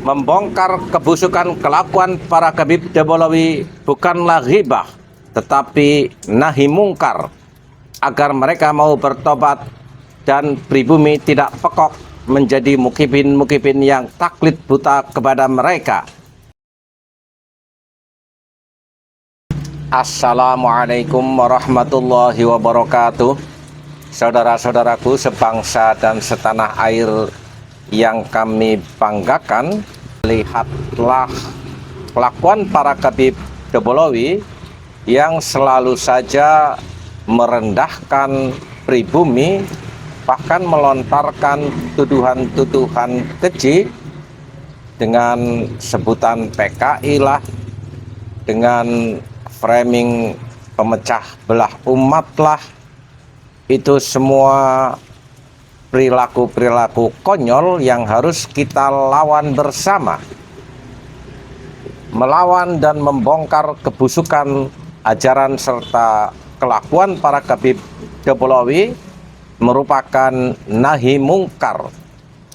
Membongkar kebusukan kelakuan para Habib Debolawi bukanlah ghibah, tetapi nahi mungkar, agar mereka mau bertobat dan pribumi tidak pekok menjadi mukibin-mukibin yang taklid buta kepada mereka. Assalamualaikum warahmatullahi wabarakatuh. Saudara-saudaraku sebangsa dan setanah air yang kami banggakan, lihatlah kelakuan para Habib Debolawi yang selalu saja merendahkan pribumi, bahkan melontarkan tuduhan-tuduhan keji dengan sebutan PKI lah, dengan framing pemecah belah umat lah. Itu semua perilaku-perilaku konyol yang harus kita lawan bersama. Melawan dan membongkar kebusukan ajaran serta kelakuan para Habib Debolawi merupakan nahi mungkar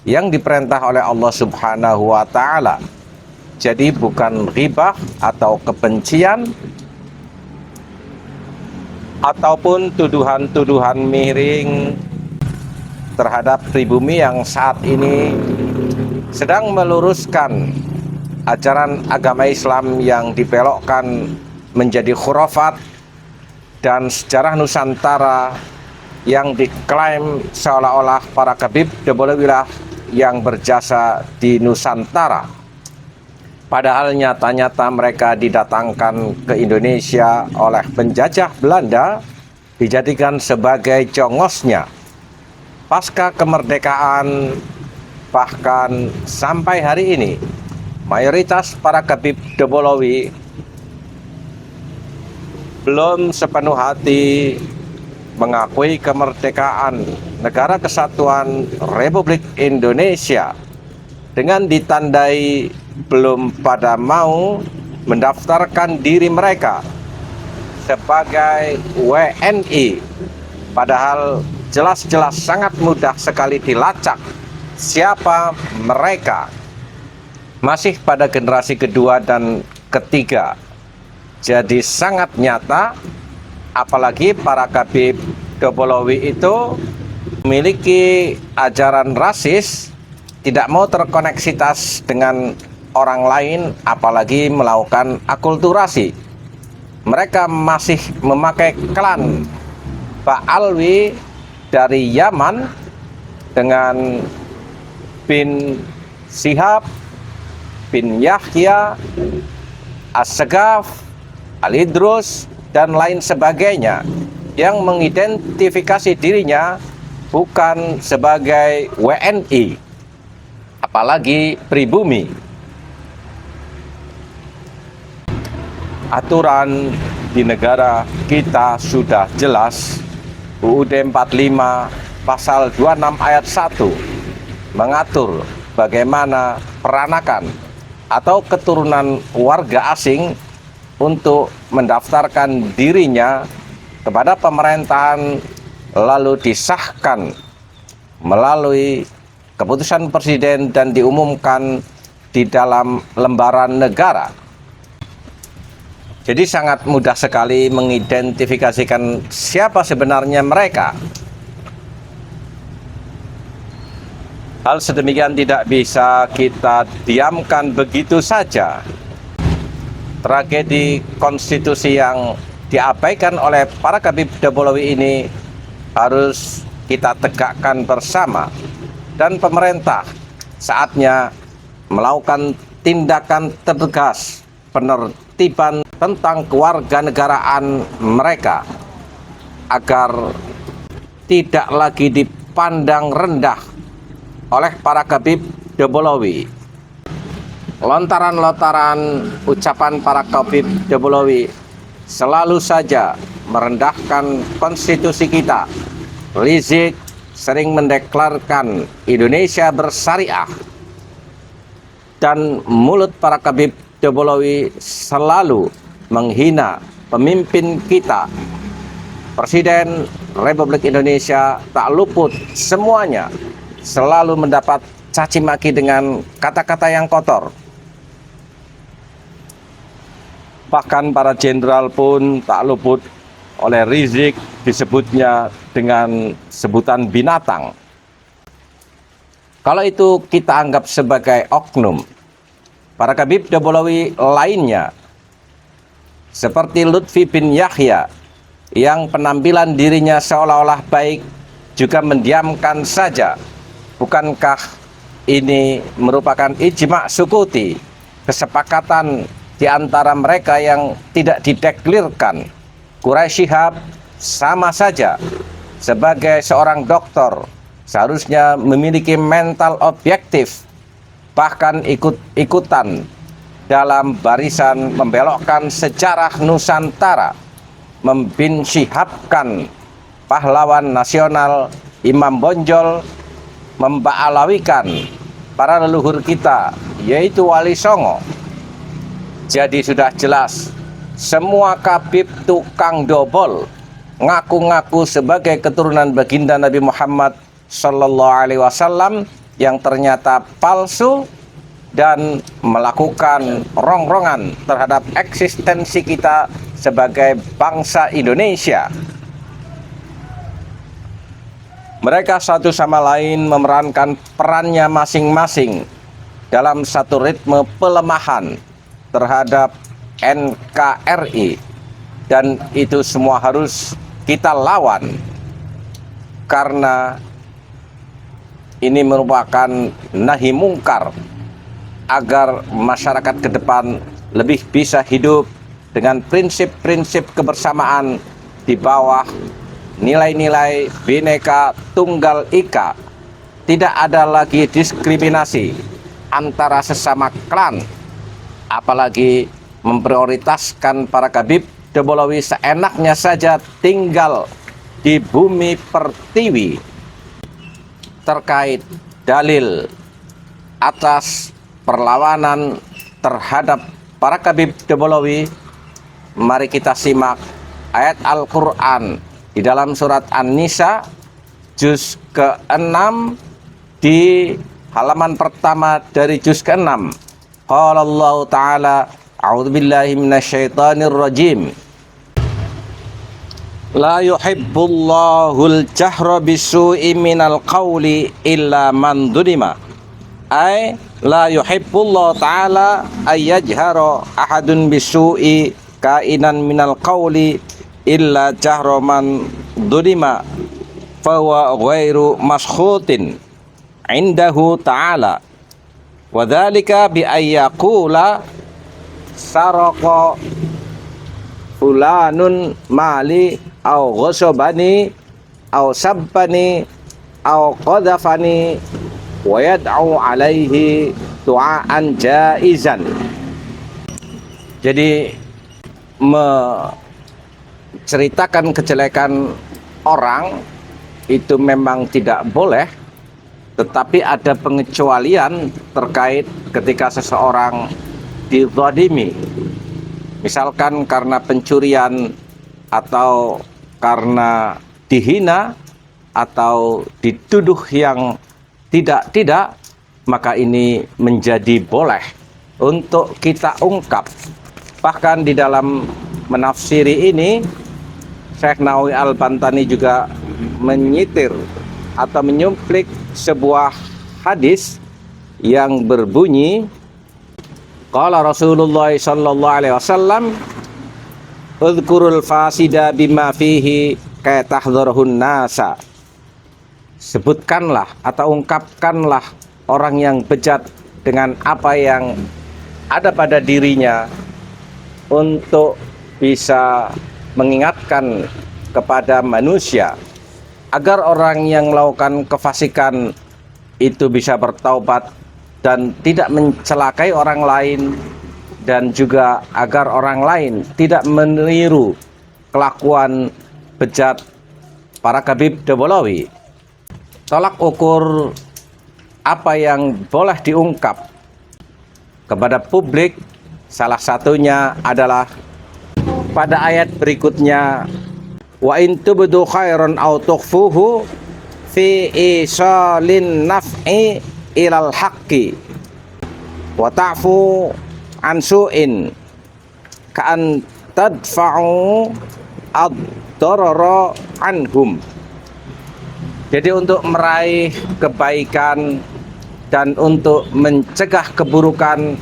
yang diperintah oleh Allah Subhanahu wa Ta'ala. Jadi bukan ghibah atau kebencian ataupun tuduhan-tuduhan miring terhadap pribumi yang saat ini sedang meluruskan ajaran agama Islam yang dibelokkan menjadi khurafat, dan sejarah Nusantara yang diklaim seolah-olah para Habib Debolawi yang berjasa di Nusantara. Padahal nyata-nyata mereka didatangkan ke Indonesia oleh penjajah Belanda, dijadikan sebagai jongosnya. Pasca kemerdekaan, bahkan sampai hari ini, mayoritas para Habib Debolawi belum sepenuh hati mengakui kemerdekaan Negara Kesatuan Republik Indonesia, dengan ditandai belum pada mau mendaftarkan diri mereka sebagai WNI. Padahal jelas-jelas sangat mudah sekali dilacak siapa mereka. Masih pada generasi kedua dan ketiga. Jadi sangat nyata, apalagi para Habib Debolawi itu memiliki ajaran rasis, tidak mau terkoneksitas dengan orang lain, apalagi melakukan akulturasi. Mereka masih memakai klan Pak Alwi dari Yaman dengan bin Shihab, bin Yahya, As-Segaf, Al-Idrus, dan lain sebagainya, yang mengidentifikasi dirinya bukan sebagai WNI, apalagi pribumi. Aturan di negara kita sudah jelas. UUD 45 pasal 26 ayat 1 mengatur bagaimana peranakan atau keturunan warga asing untuk mendaftarkan dirinya kepada pemerintahan, lalu disahkan melalui keputusan presiden dan diumumkan di dalam lembaran negara. Jadi sangat mudah sekali mengidentifikasikan siapa sebenarnya mereka. Hal sedemikian tidak bisa kita diamkan begitu saja. Tragedi konstitusi yang diabaikan oleh para Habib Debolawi ini harus kita tegakkan bersama, dan pemerintah saatnya melakukan tindakan tegas penertiban tentang kewarganegaraan mereka, agar tidak lagi dipandang rendah oleh para Habib Debolawi. Lontaran-lontaran ucapan para Habib Debolawi selalu saja merendahkan konstitusi kita. Rizik sering mendeklarkan Indonesia bersyariah, dan mulut para Habib Debolawi selalu menghina pemimpin kita. Presiden Republik Indonesia tak luput semuanya selalu mendapat caci maki dengan kata-kata yang kotor. Bahkan para jenderal pun tak luput oleh Rizik disebutnya dengan sebutan binatang. Kalau itu kita anggap sebagai oknum, para Khabib Dobolawi lainnya seperti Lutfi bin Yahya yang penampilan dirinya seolah-olah baik juga mendiamkan saja. Bukankah ini merupakan ijma' sukuti, kesepakatan di antara mereka yang tidak dideklirkan? Quraisy Shihab sama saja sebagai seorang dokter seharusnya memiliki mental objektif, bahkan ikut-ikutan dalam barisan membelokkan sejarah Nusantara, membinsyihabkan pahlawan nasional Imam Bonjol, memba'alawikan para leluhur kita yaitu Wali Songo. Jadi sudah jelas semua Khabib tukang dobol ngaku-ngaku sebagai keturunan baginda Nabi Muhammad Sallallahu Alaihi Wasallam yang ternyata palsu dan melakukan rongrongan terhadap eksistensi kita sebagai bangsa Indonesia. Mereka satu sama lain memerankan perannya masing-masing dalam satu ritme pelemahan terhadap NKRI, dan itu semua harus kita lawan karena ini merupakan nahi mungkar agar masyarakat ke depan lebih bisa hidup dengan prinsip-prinsip kebersamaan di bawah nilai-nilai Bhinneka Tunggal Ika. Tidak ada lagi diskriminasi antara sesama klan, apalagi memprioritaskan para Khabib Dobolawi seenaknya saja tinggal di bumi pertiwi. Terkait dalil atas perlawanan terhadap para Khabib Dobolawi, mari kita simak ayat Al-Quran di dalam surat An-Nisa juz ke-6 di halaman pertama dari juz ke-6. Qala Allah Ta'ala, a'udzubillahi minasyaitonir rajim. La yuhibbullahul jahra bisu'i minal qawli illa man dhulima. Ay la yuhibbullahu ta'ala ayyajhara ahadun bisu'i kainan minal qawli illa jahra man dhulima fahuwa ghairu maskhutin indahu ta'ala. Wadhalika bi ayyaqula saraka fulanun mali au ghasabani au sabbani au qadhafani wa yad'u alaihi du'aan jaizan. Jadi menceritakan kejelekan orang itu memang tidak boleh, tetapi ada pengecualian terkait ketika seseorang dizalimi. Misalkan karena pencurian atau karena dihina atau dituduh yang tidak, maka ini menjadi boleh untuk kita ungkap. Bahkan di dalam menafsiri ini, Syekh Nawawi Al-Bantani juga menyitir atau menyumplik sebuah hadis yang berbunyi, qala Rasulullah sallallahu alaihi wasallam, udhkurul fasida bima fihi kaya tahdharhun nasa. Sebutkanlah atau ungkapkanlah orang yang bejat dengan apa yang ada pada dirinya untuk bisa mengingatkan kepada manusia agar orang yang melakukan kefasikan itu bisa bertaubat dan tidak mencelakai orang lain, dan juga agar orang lain tidak meniru kelakuan bejat para Khabib Dobolawi. Tolak ukur apa yang boleh diungkap kepada publik salah satunya adalah pada ayat berikutnya, wa in tubdu khairan aw tukhfuhu fi isalin naf'i ilal haqqi wa ta'fu an su'in ka'an tadfa'u ad-darara anhum. Jadi untuk meraih kebaikan dan untuk mencegah keburukan,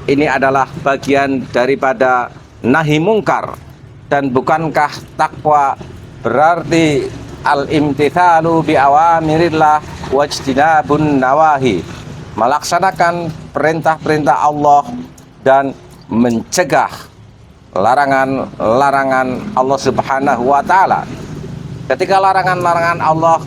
ini adalah bagian daripada nahi mungkar. Dan bukankah takwa berarti al-imtithalu bi awamirillah wajtinabun nawahi, melaksanakan perintah-perintah Allah dan mencegah larangan-larangan Allah Subhanahu wa taala. Ketika larangan-larangan Allah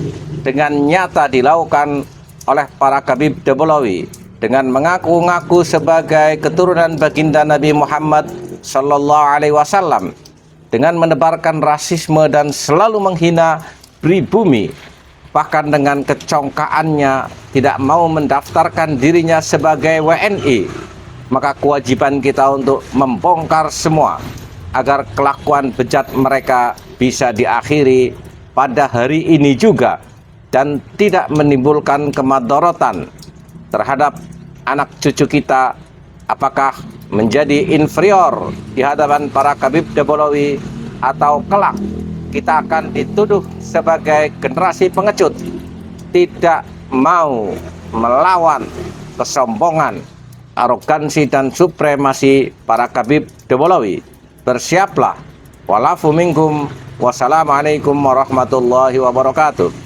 dengan nyata dilakukan oleh para Khabib Debolawi dengan mengaku-ngaku sebagai keturunan baginda Nabi Muhammad sallallahu alaihi wasallam, dengan menebarkan rasisme dan selalu menghina pribumi, bahkan dengan kecongkaannya tidak mau mendaftarkan dirinya sebagai WNI, maka kewajiban kita untuk membongkar semua agar kelakuan bejat mereka bisa diakhiri pada hari ini juga dan tidak menimbulkan kemadharatan terhadap anak cucu kita, apakah menjadi inferior di hadapan para Khabib Debolawi atau kelak kita akan dituduh sebagai generasi pengecut, tidak mau melawan kesombongan, arogansi dan supremasi para Khabib Debolawi. Bersiaplah. Walafu minkum. Wassalamualaikum warahmatullahi wabarakatuh.